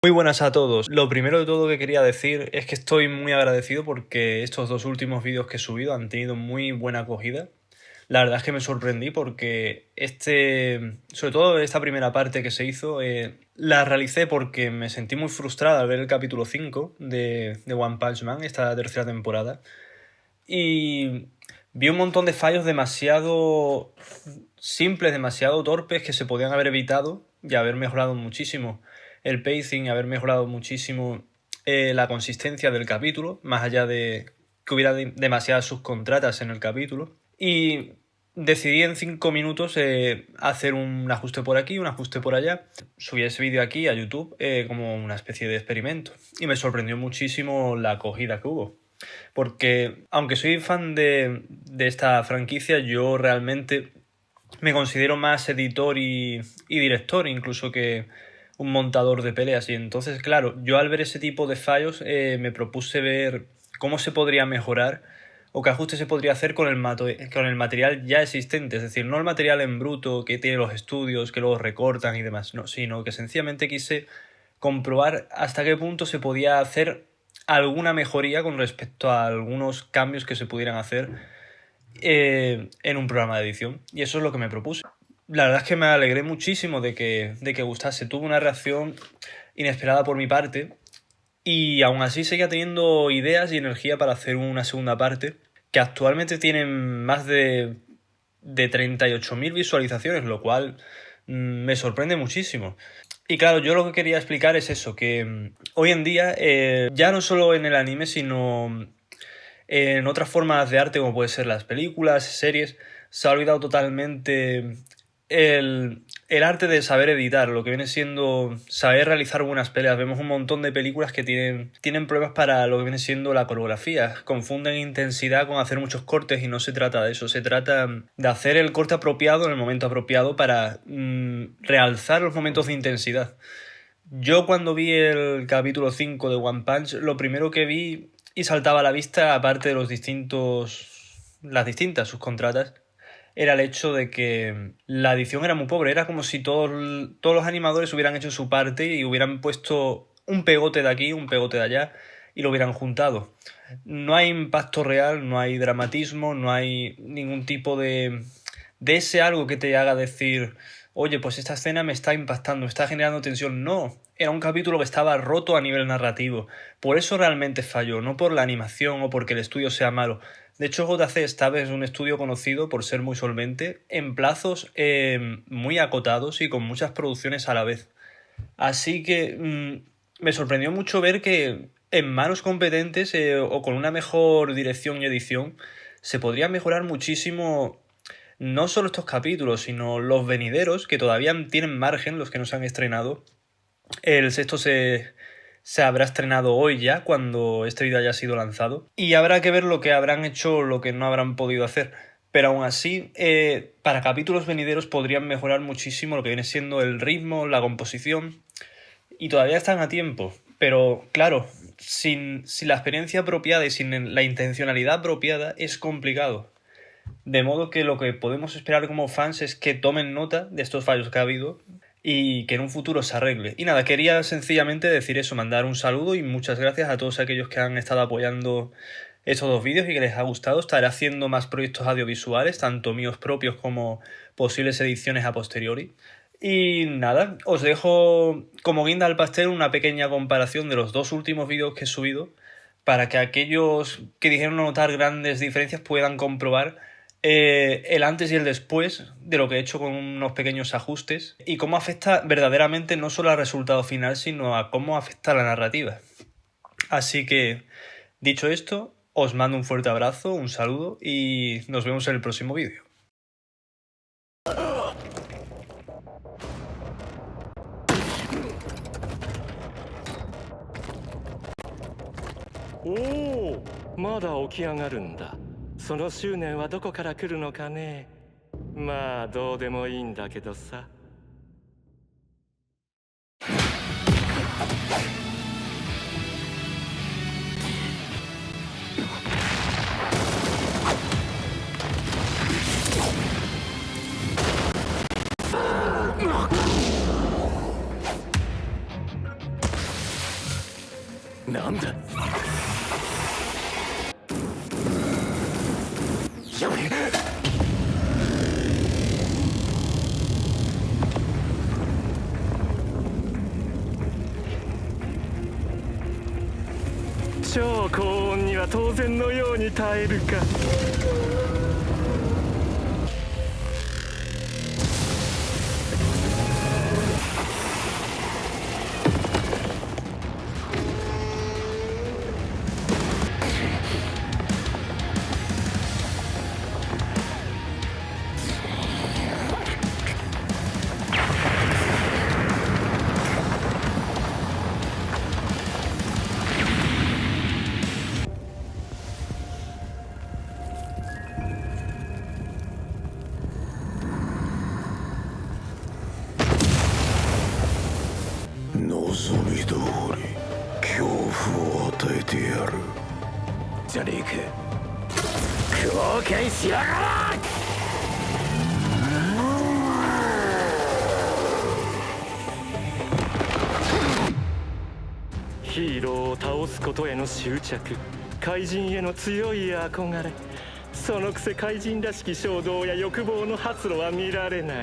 Muy buenas a todos. Lo primero de todo que quería decir es que estoy muy agradecido porque estos dos últimos vídeos que he subido han tenido muy buena acogida. La verdad es que me sorprendí porque sobre todo esta primera parte que se hizo, la realicé porque me sentí muy frustrada al ver el capítulo 5 de One Punch Man, esta tercera temporada. Y vi un montón de fallos demasiado simples, demasiado torpes que se podían haber evitado y haber mejorado muchísimo el pacing, haber mejorado muchísimo la consistencia del capítulo, más allá de que hubiera demasiadas subcontratas en el capítulo. Y decidí en 5 minutos hacer un ajuste por aquí, un ajuste por allá. Subí ese vídeo aquí a YouTube como una especie de experimento. Y me sorprendió muchísimo la acogida que hubo. Porque aunque soy fan de esta franquicia, yo realmente me considero más editor y director incluso que un montador de peleas. Y entonces, claro, yo al ver ese tipo de fallos me propuse ver cómo se podría mejorar o qué ajuste se podría hacer con el material ya existente. Es decir, no el material en bruto que tiene los estudios, que luego recortan y demás, no, sino que sencillamente quise comprobar hasta qué punto se podía hacer alguna mejoría con respecto a algunos cambios que se pudieran hacer en un programa de edición. Y eso es lo que me propuse. La verdad es que me alegré muchísimo de que gustase. Tuve una reacción inesperada por mi parte y aún así seguía teniendo ideas y energía para hacer una segunda parte que actualmente tienen más de 38.000 visualizaciones, lo cual me sorprende muchísimo. Y claro, yo lo que quería explicar es eso, que hoy en día, ya no solo en el anime, sino en otras formas de arte como puede ser las películas, series, se ha olvidado totalmente el arte de saber editar, lo que viene siendo saber realizar buenas peleas. Vemos un montón de películas que tienen pruebas para lo que viene siendo la coreografía. Confunden intensidad con hacer muchos cortes y no se trata de eso. Se trata de hacer el corte apropiado en el momento apropiado para realzar los momentos de intensidad. Yo cuando vi el capítulo 5 de One Punch, lo primero que vi y saltaba a la vista, aparte de las distintas subcontratas, era el hecho de que la edición era muy pobre. Era como si todos los animadores hubieran hecho su parte y hubieran puesto un pegote de aquí, un pegote de allá y lo hubieran juntado. No hay impacto real, no hay dramatismo, no hay ningún tipo de ese algo que te haga decir, oye, pues esta escena me está impactando, me está generando tensión. No, era un capítulo que estaba roto a nivel narrativo. Por eso realmente falló, no por la animación o porque el estudio sea malo. De hecho, JC Staff es un estudio conocido por ser muy solvente en plazos muy acotados y con muchas producciones a la vez. Así que me sorprendió mucho ver que en manos competentes o con una mejor dirección y edición se podría mejorar muchísimo no solo estos capítulos, sino los venideros, que todavía tienen margen, los que no se han estrenado. El sexto se habrá estrenado hoy ya, cuando este vídeo haya sido lanzado. Y habrá que ver lo que habrán hecho o lo que no habrán podido hacer. Pero aún así, para capítulos venideros podrían mejorar muchísimo lo que viene siendo el ritmo, la composición. Y todavía están a tiempo. Pero claro, sin la experiencia apropiada y sin la intencionalidad apropiada es complicado. De modo que lo que podemos esperar como fans es que tomen nota de estos fallos que ha habido y que en un futuro se arregle. Y nada, quería sencillamente decir eso, mandar un saludo y muchas gracias a todos aquellos que han estado apoyando estos dos vídeos y que les ha gustado. Estaré haciendo más proyectos audiovisuales, tanto míos propios como posibles ediciones a posteriori. Y nada, os dejo como guinda al pastel una pequeña comparación de los dos últimos vídeos que he subido para que aquellos que dijeron no notar grandes diferencias puedan comprobar el antes y el después de lo que he hecho con unos pequeños ajustes y cómo afecta verdaderamente no solo al resultado final, sino a cómo afecta a la narrativa. Así que, dicho esto, os mando un fuerte abrazo, un saludo y nos vemos en el próximo vídeo. ¡Oh! まだ起き上がるんだ。その執念はどこから来るのかね。まあどうでもいいんだけどさ。なんだ。やべえ。超高温には当然のように耐えるか。望み通り恐怖を与えてやるじゃねえか。貢献しやがれ。ヒーローを倒すことへの執着、怪人への強い憧れ、そのくせ怪人らしき衝動や欲望の発露は見られない。